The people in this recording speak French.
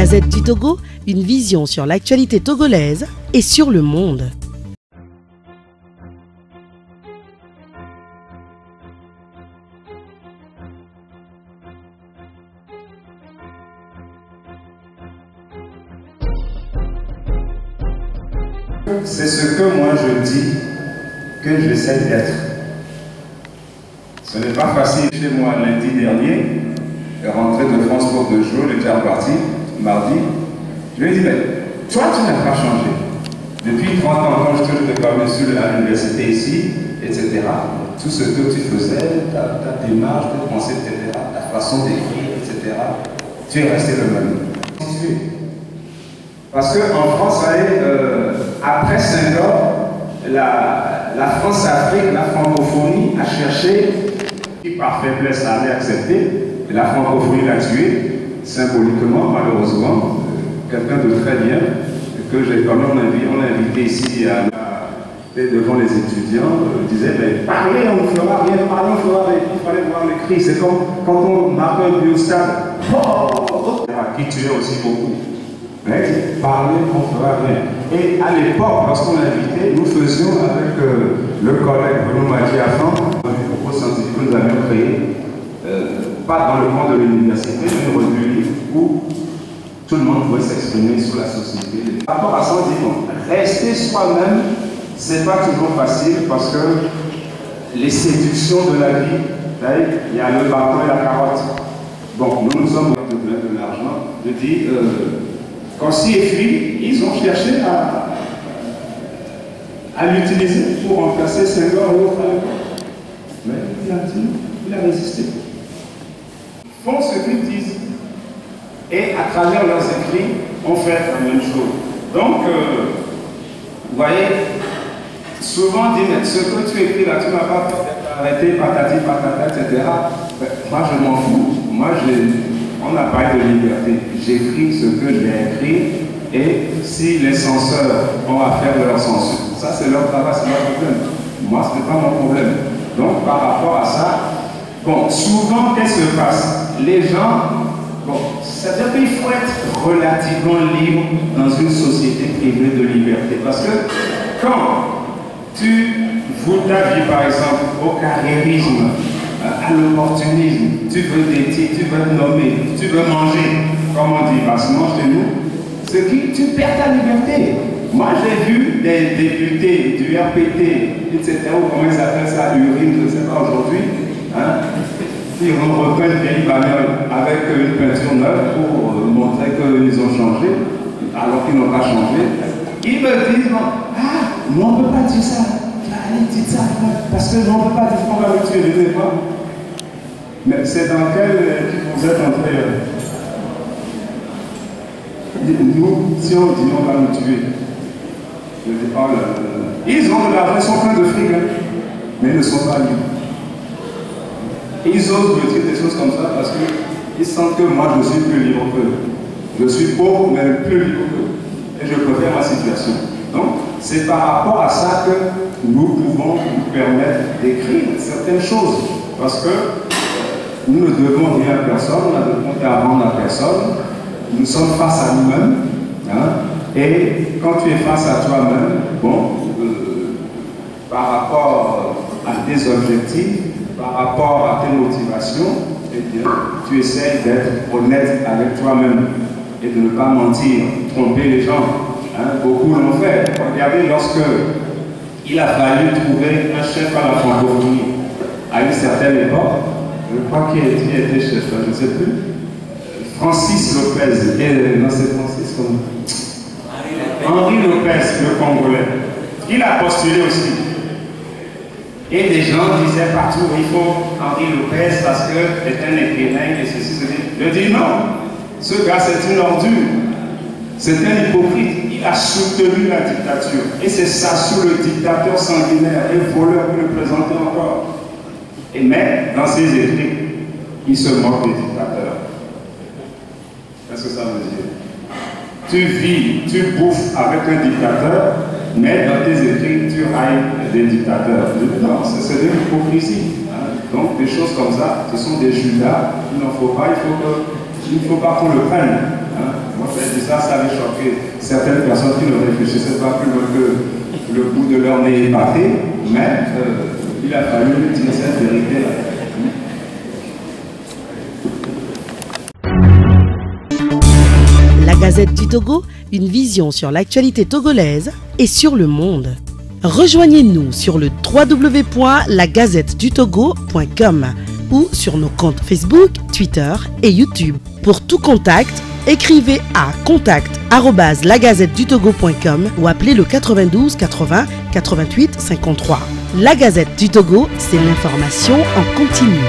Gazette du Togo, une vision sur l'actualité togolaise et sur le monde. C'est ce que moi je dis que j'essaie d'être. Ce n'est pas facile chez moi lundi dernier, rentré de France pour 2 jours, j'étais reparti mardi. Je lui ai dit, mais toi tu n'as pas changé. Depuis 30 ans, quand je te parlais à l'université ici, etc., tout ce que tu faisais, ta démarche, tes pensées, etc., ta façon d'écrire, etc., tu es resté le même. Parce qu'en France, vous savez, après Senghor, la France-Afrique, la francophonie a cherché, qui par faiblesse avait accepté, et la francophonie l'a tué, symboliquement, malheureusement, quelqu'un de très bien, que j'ai quand même invité ici devant les étudiants, disait, mais parler, on ne fera rien, parler, on ne fera rien, il fallait voir les cris, c'est comme quand on marque un biostade, qui tuait aussi beaucoup. Mais parler, on ne fera rien. Et à l'époque, lorsqu'on l'invitait, nous faisions avec le collègue Bruno Mathiafan, un propos scientifique que nous avions créé, pas dans le monde de l'université, mais une revue où tout le monde pouvait s'exprimer sur la société. Par rapport à ça, on dit bon, rester soi-même, c'est pas toujours facile parce que les séductions de la vie, il y a le bâton et la carotte. Bon, nous sommes de l'argent, je dis, quand CFI, ils ont cherché à l'utiliser pour remplacer Senghor et autres à l'époque. Mais il a résisté. Ils font ce qu'ils disent. Et à travers leurs écrits, on fait la même chose. Donc, vous voyez, souvent on dit, mais ce que tu écris là, tu n'as pas arrêté, patati, patata, etc. Ben, moi, je m'en fous. Moi, on n'a pas de liberté. J'écris ce que j'ai écrit et si les censeurs ont à faire de leur censure, ça c'est leur travail, c'est leur problème. Moi, ce n'est pas mon problème. Donc, par rapport à ça, bon, souvent, qu'est-ce qui se passe? Les gens, bon, c'est-à-dire qu'il faut être relativement libre dans une société privée de liberté. Parce que quand tu voues ta vie, par exemple, au carriérisme, à l'opportunisme, tu veux des titres, tu veux te nommer, tu veux manger, comme on dit bassement chez nous, ce qui, tu perds ta liberté. Moi j'ai vu des députés du RPT, etc., ou comment ils appellent ça, urine, je ne sais pas aujourd'hui, hein, ils reprennent une vieille bagnole avec une peinture neuve pour montrer qu'ils ont changé, alors qu'ils n'ont pas changé. Ils me disent, ah, mais on ne peut pas dire ça. Allez, dites ça, parce que non, on ne peut pas dire qu'on va le tuer, je ne sais pas. Mais c'est dans quel équipe vous êtes entré? Nous, si on dit on va nous tuer, je dis, oh là là. Ils ont de l'argent, ils sont pleins de fric, hein, mais ils ne sont pas libres. Ils osent me dire des choses comme ça parce qu'ils sentent que moi je suis plus libre qu'eux. Je suis pauvre, mais plus libre qu'eux. Et je préfère ma situation. Donc, c'est par rapport à ça que nous pouvons nous permettre d'écrire certaines choses. Parce que nous ne devons rien à personne, on n'a de compte à rendre à personne. Nous sommes face à nous-mêmes. Hein, et quand tu es face à toi-même, bon, par rapport à tes objectifs, par rapport à tes motivations, eh bien, tu essaies d'être honnête avec toi-même et de ne pas mentir, tromper les gens. Hein, beaucoup l'ont fait. Regardez, lorsque il a fallu trouver un chef à la francophonie à une certaine époque, je crois qu'il était chef, je ne sais plus, Francis Lopez, non c'est Francis comme Henri Lopez, le Congolais, il a postulé aussi. Et des gens disaient partout, il faut Henri Lopez parce que c'est un écrivain et ceci, ceci. Je dis non, ce gars c'est une ordure, c'est un hypocrite. Il a soutenu la dictature. Et c'est ça, sous le dictateur sanguinaire et voleur que le présentait encore. Et mais, dans ses écrits, il se moque des dictateurs. Qu'est-ce que ça veut dire? Tu vis, tu bouffes avec un dictateur, mais dans tes écrits, tu railles des dictateurs. Non, c'est de l'hypocrisie. Hein? Donc, des choses comme ça, ce sont des Judas. Il n'en faut pas, il ne faut pas qu'on le prenne. Hein? Il Et ça avait choqué certaines personnes qui ne réfléchissaient pas plus loin que le bout de leur nez épaté, mais il a fallu dire cette vérité-là. La Gazette du Togo, une vision sur l'actualité togolaise et sur le monde. Rejoignez-nous sur le www.lagazettedutogo.com ou sur nos comptes Facebook, Twitter et YouTube. Pour tout contact, écrivez à contact@lagazettedutogo.com ou appelez le 92 80 88 53. La Gazette du Togo, c'est l'information en continu.